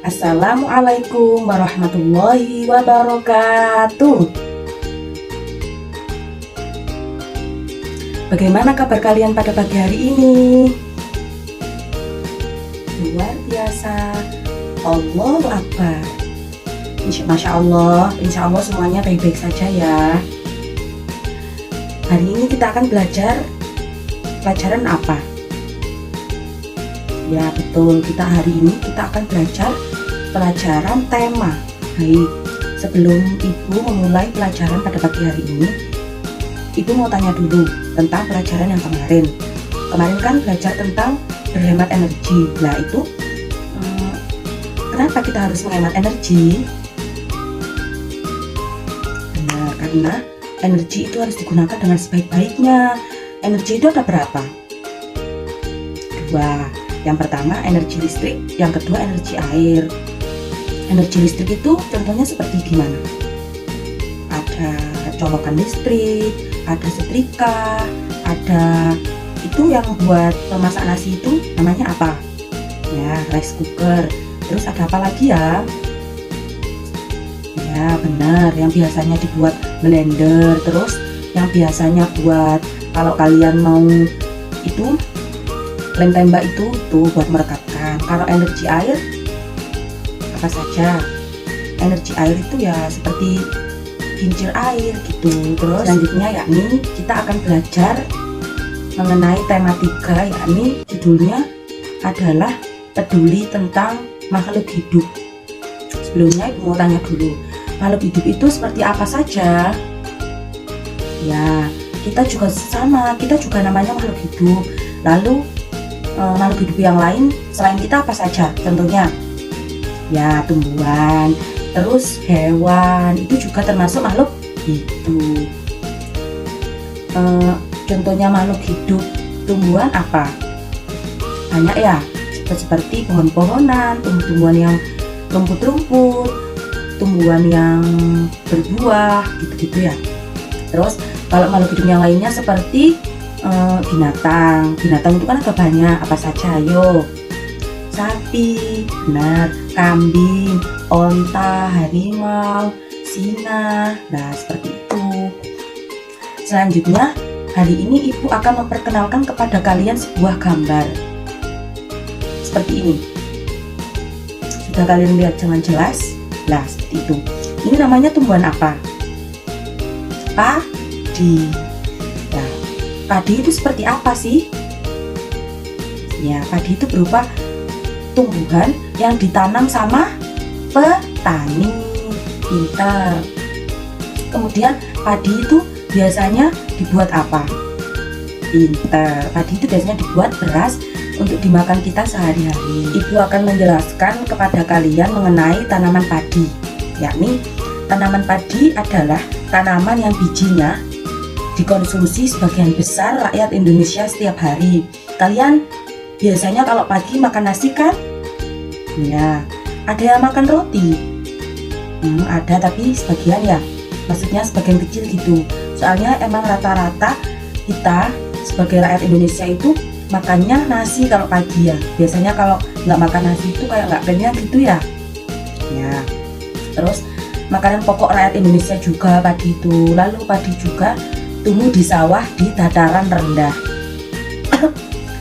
Assalamualaikum warahmatullahi wabarakatuh. Bagaimana kabar kalian pada pagi hari ini? Luar biasa. Allahu Akbar. Masya Allah, insya Allah semuanya baik-baik saja ya. Hari ini kita akan belajar pelajaran apa? Ya betul, hari ini kita akan belajar pelajaran tema. Baik, sebelum Ibu memulai pelajaran pada pagi hari ini, Ibu mau tanya dulu tentang pelajaran yang kemarin. Kemarin kan belajar tentang berhemat energi. Nah itu, kenapa kita harus menghemat energi? Benar, karena energi itu harus digunakan dengan sebaik-baiknya. Energi itu ada berapa? Dua. Yang pertama energi listrik, yang kedua energi air. Energi listrik itu contohnya seperti gimana? Ada colokan listrik, ada setrika, ada itu yang buat memasak nasi itu namanya apa? Ya, rice cooker. Terus ada apa lagi ya? Ya benar, yang biasanya dibuat blender. Terus yang biasanya buat kalau kalian mau itu lem tembak itu buat merekatkan. Kalau energi air apa saja? Energi air itu ya seperti kincir air gitu. Terus selanjutnya yakni kita akan belajar mengenai tema 3, yakni judulnya adalah peduli tentang makhluk hidup. Sebelumnya Ibu mau tanya dulu, makhluk hidup itu seperti apa saja? Ya, kita juga sama, kita juga namanya makhluk hidup. Lalu makhluk hidup yang lain selain kita apa saja? Contohnya ya tumbuhan, terus hewan itu juga termasuk makhluk hidup. Contohnya makhluk hidup tumbuhan apa? Banyak ya, seperti pohon-pohonan, tumbuh-tumbuhan yang rumput-rumput, tumbuhan yang berbuah gitu-gitu ya. Terus kalau makhluk hidup yang lainnya seperti binatang itu kan ada banyak, apa saja? Ayo, sapi, benar, kambing, onta, harimau, singa. Nah seperti itu. Selanjutnya hari ini Ibu akan memperkenalkan kepada kalian sebuah gambar seperti ini. Sudah kalian lihat dengan jelas? Nah seperti itu. Ini namanya tumbuhan apa? Padi. Padi itu seperti apa sih? Ya, padi itu berupa tumbuhan yang ditanam sama petani. Pintar. Kemudian padi itu biasanya dibuat apa? Pintar. Padi itu biasanya dibuat beras untuk dimakan kita sehari-hari. Ibu akan menjelaskan kepada kalian mengenai tanaman padi. Yakni tanaman padi adalah tanaman yang bijinya dikonsumsi sebagian besar rakyat Indonesia setiap hari. Kalian biasanya kalau pagi makan nasi kan? Ya, ada yang makan roti. Ada tapi sebagian ya. Maksudnya sebagian kecil gitu. Soalnya emang rata-rata kita sebagai rakyat Indonesia itu makannya nasi kalau pagi ya. Biasanya kalau nggak makan nasi itu kayak nggak kenyang gitu ya. Ya. Terus makanan pokok rakyat Indonesia juga padi itu. Lalu padi juga tumbuh di sawah di dataran rendah.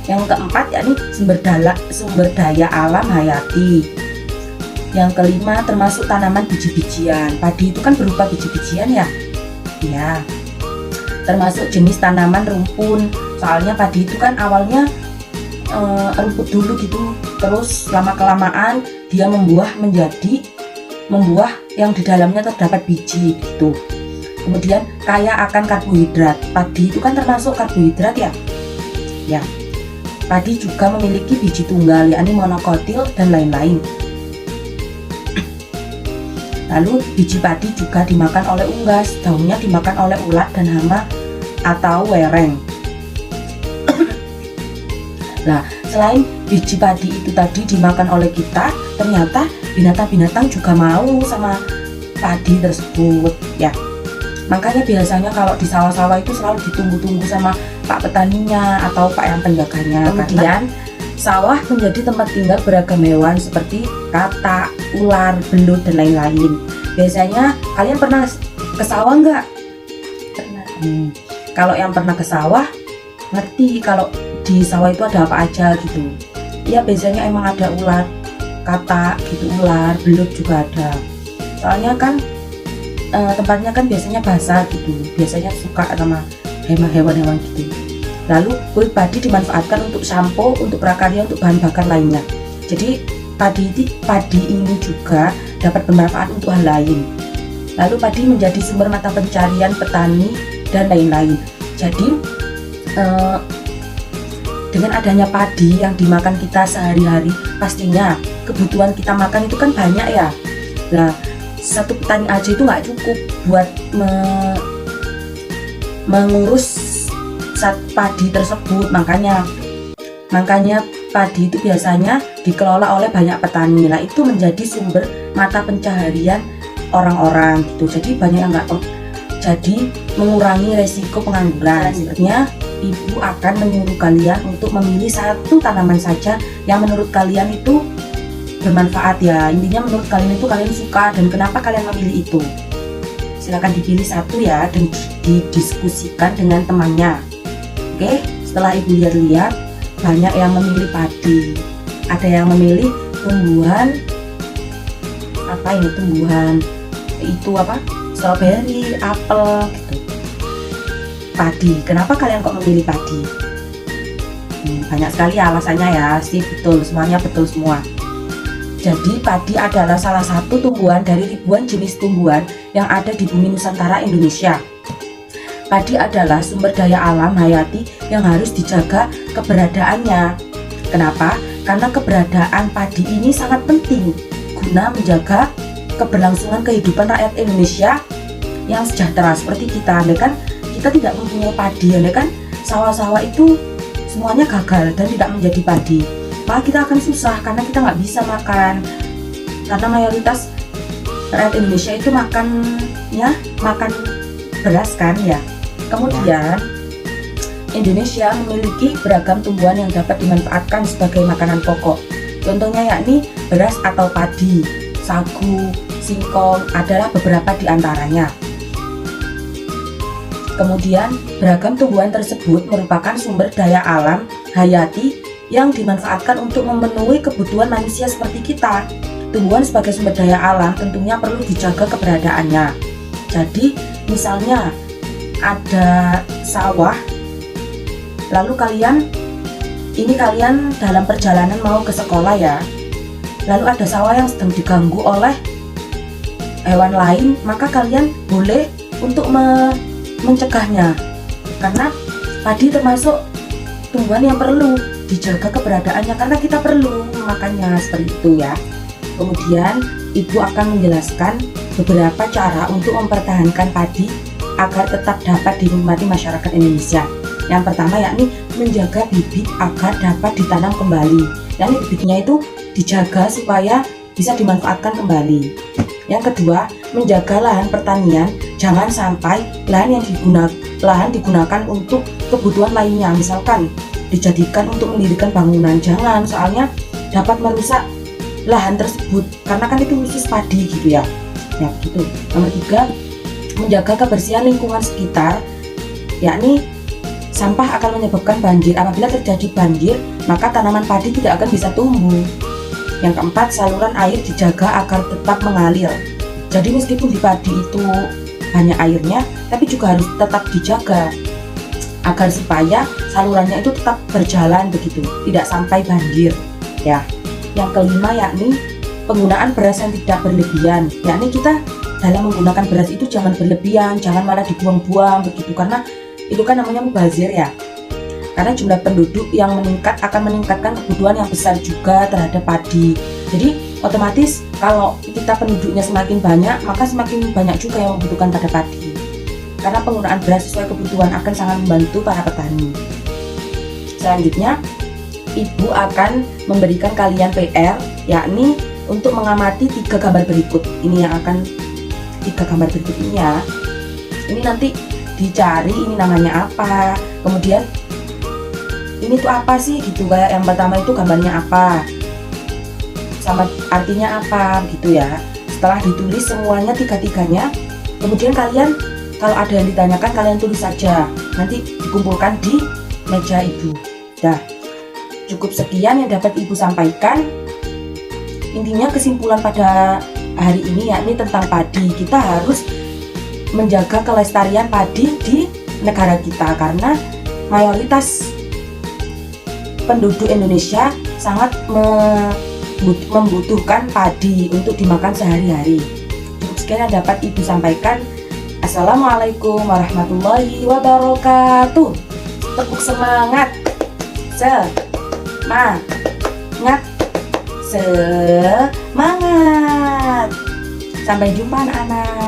Yang keempat yakni sumber daya alam hayati. Yang kelima termasuk tanaman biji-bijian. Padi itu kan berupa biji-bijian ya. Ya. Termasuk jenis tanaman rumpun. Soalnya padi itu kan awalnya rumput dulu gitu. Terus lama-kelamaan dia membuah yang di dalamnya terdapat biji gitu. Kemudian kaya akan karbohidrat. Padi itu kan termasuk karbohidrat ya. Ya. Padi juga memiliki biji tunggal yakni monokotil dan lain-lain. Lalu biji padi juga dimakan oleh unggas, daunnya dimakan oleh ulat dan hama atau wereng. Nah, selain biji padi itu tadi dimakan oleh kita, ternyata binatang-binatang juga mau sama padi tersebut ya. Makanya biasanya kalau di sawah-sawah itu selalu ditunggu-tunggu sama pak petaninya atau pak yang penjaganya. Kemudian Sawah menjadi tempat tinggal beragam hewan seperti katak, ular, belut, dan lain-lain. Biasanya kalian pernah ke sawah nggak? Pernah. Kalau yang pernah ke sawah ngerti kalau di sawah itu ada apa aja gitu. Ya biasanya emang ada ular, katak gitu, ular, belut juga ada. Soalnya kan tempatnya kan biasanya basah gitu, biasanya suka sama hewan-hewan gitu. Lalu kulit padi dimanfaatkan untuk sampo, untuk prakarya, untuk bahan bakar lainnya. Jadi padi ini juga dapat bermanfaat untuk hal lain. Lalu padi menjadi sumber mata pencarian petani dan lain-lain. Jadi dengan adanya padi yang dimakan kita sehari-hari, pastinya kebutuhan kita makan itu kan banyak ya. Nah, satu petani aja itu nggak cukup buat mengurus padi tersebut. Makanya padi itu biasanya dikelola oleh banyak petani. Nah, itu menjadi sumber mata pencaharian orang-orang gitu. Jadi banyak yang nggak, jadi mengurangi resiko pengangguran. Sebenarnya ibu akan menyuruh kalian untuk memilih satu tanaman saja yang menurut kalian itu bermanfaat ya. Intinya menurut kalian itu kalian suka dan kenapa kalian memilih itu. Silakan dipilih satu ya dan didiskusikan dengan temannya. Oke, setelah ibu lihat-lihat, banyak yang memilih padi, ada yang memilih tumbuhan stroberi, apel gitu. Padi, kenapa kalian kok memilih padi? Banyak sekali alasannya ya, sih betul, semuanya betul semua. Jadi padi adalah salah satu tumbuhan dari ribuan jenis tumbuhan yang ada di bumi Nusantara Indonesia. Padi adalah sumber daya alam hayati yang harus dijaga keberadaannya. Kenapa? Karena keberadaan padi ini sangat penting guna menjaga keberlangsungan kehidupan rakyat Indonesia yang sejahtera seperti kita. Andai kan kita tidak mempunyai padi, andai kan sawah-sawah itu semuanya gagal dan tidak menjadi padi, maka kita akan susah karena kita nggak bisa makan. Karena mayoritas rakyat Indonesia itu makan beras kan ya. Kemudian Indonesia memiliki beragam tumbuhan yang dapat dimanfaatkan sebagai makanan pokok. Contohnya yakni beras atau padi, sagu, singkong adalah beberapa di antaranya. Kemudian beragam tumbuhan tersebut merupakan sumber daya alam hayati yang dimanfaatkan untuk memenuhi kebutuhan manusia seperti kita. Tumbuhan sebagai sumber daya alam tentunya perlu dijaga keberadaannya. Jadi misalnya ada sawah, lalu kalian dalam perjalanan mau ke sekolah ya, lalu ada sawah yang sedang diganggu oleh hewan lain, maka kalian boleh untuk mencegahnya, karena padi termasuk tumbuhan yang perlu dijaga keberadaannya karena kita perlu makannya, seperti itu ya. Kemudian ibu akan menjelaskan beberapa cara untuk mempertahankan padi agar tetap dapat dinikmati masyarakat Indonesia. Yang pertama yakni menjaga bibit agar dapat ditanam kembali. Dan bibitnya itu dijaga supaya bisa dimanfaatkan kembali. Yang kedua, menjaga lahan pertanian, jangan sampai lahan digunakan untuk kebutuhan lainnya, misalkan dijadikan untuk mendirikan bangunan, jangan, soalnya dapat merusak lahan tersebut karena kan itu khusus padi gitu ya. Ya begitu. Nomor tiga, menjaga kebersihan lingkungan sekitar, yakni sampah akan menyebabkan banjir. Apabila terjadi banjir, maka tanaman padi tidak akan bisa tumbuh. Yang keempat, saluran air dijaga agar tetap mengalir. Jadi meskipun di padi itu banyak airnya, tapi juga harus tetap dijaga agar supaya salurannya itu tetap berjalan begitu, tidak sampai banjir ya. Yang kelima yakni penggunaan beras yang tidak berlebihan, yakni kita dalam menggunakan beras itu jangan berlebihan, jangan malah dibuang-buang begitu, karena itu kan namanya mubazir ya. Karena jumlah penduduk yang meningkat akan meningkatkan kebutuhan yang besar juga terhadap padi. Jadi otomatis kalau kita penduduknya semakin banyak, maka semakin banyak juga yang membutuhkan pada padi. Karena penggunaan beras sesuai kebutuhan akan sangat membantu para petani. Selanjutnya, ibu akan memberikan kalian PR, yakni untuk mengamati 3 gambar berikut. Ini yang akan 3 gambar berikut ini ya. Ini nanti dicari ini namanya apa, kemudian ini tuh apa sih gitu. Kayak yang pertama itu gambarnya apa, sama artinya apa gitu ya. Setelah ditulis semuanya tiga-tiganya, kemudian kalian kalau ada yang ditanyakan kalian tulis saja, nanti dikumpulkan di meja ibu. Dah, cukup sekian yang dapat ibu sampaikan. Intinya kesimpulan pada hari ini yakni tentang padi. Kita harus menjaga kelestarian padi di negara kita karena mayoritas penduduk Indonesia sangat membutuhkan padi untuk dimakan sehari-hari. Cukup sekian yang dapat ibu sampaikan. Assalamualaikum warahmatullahi wabarakatuh. Tepuk semangat, semangat, semangat. Sampai jumpa anak-anak.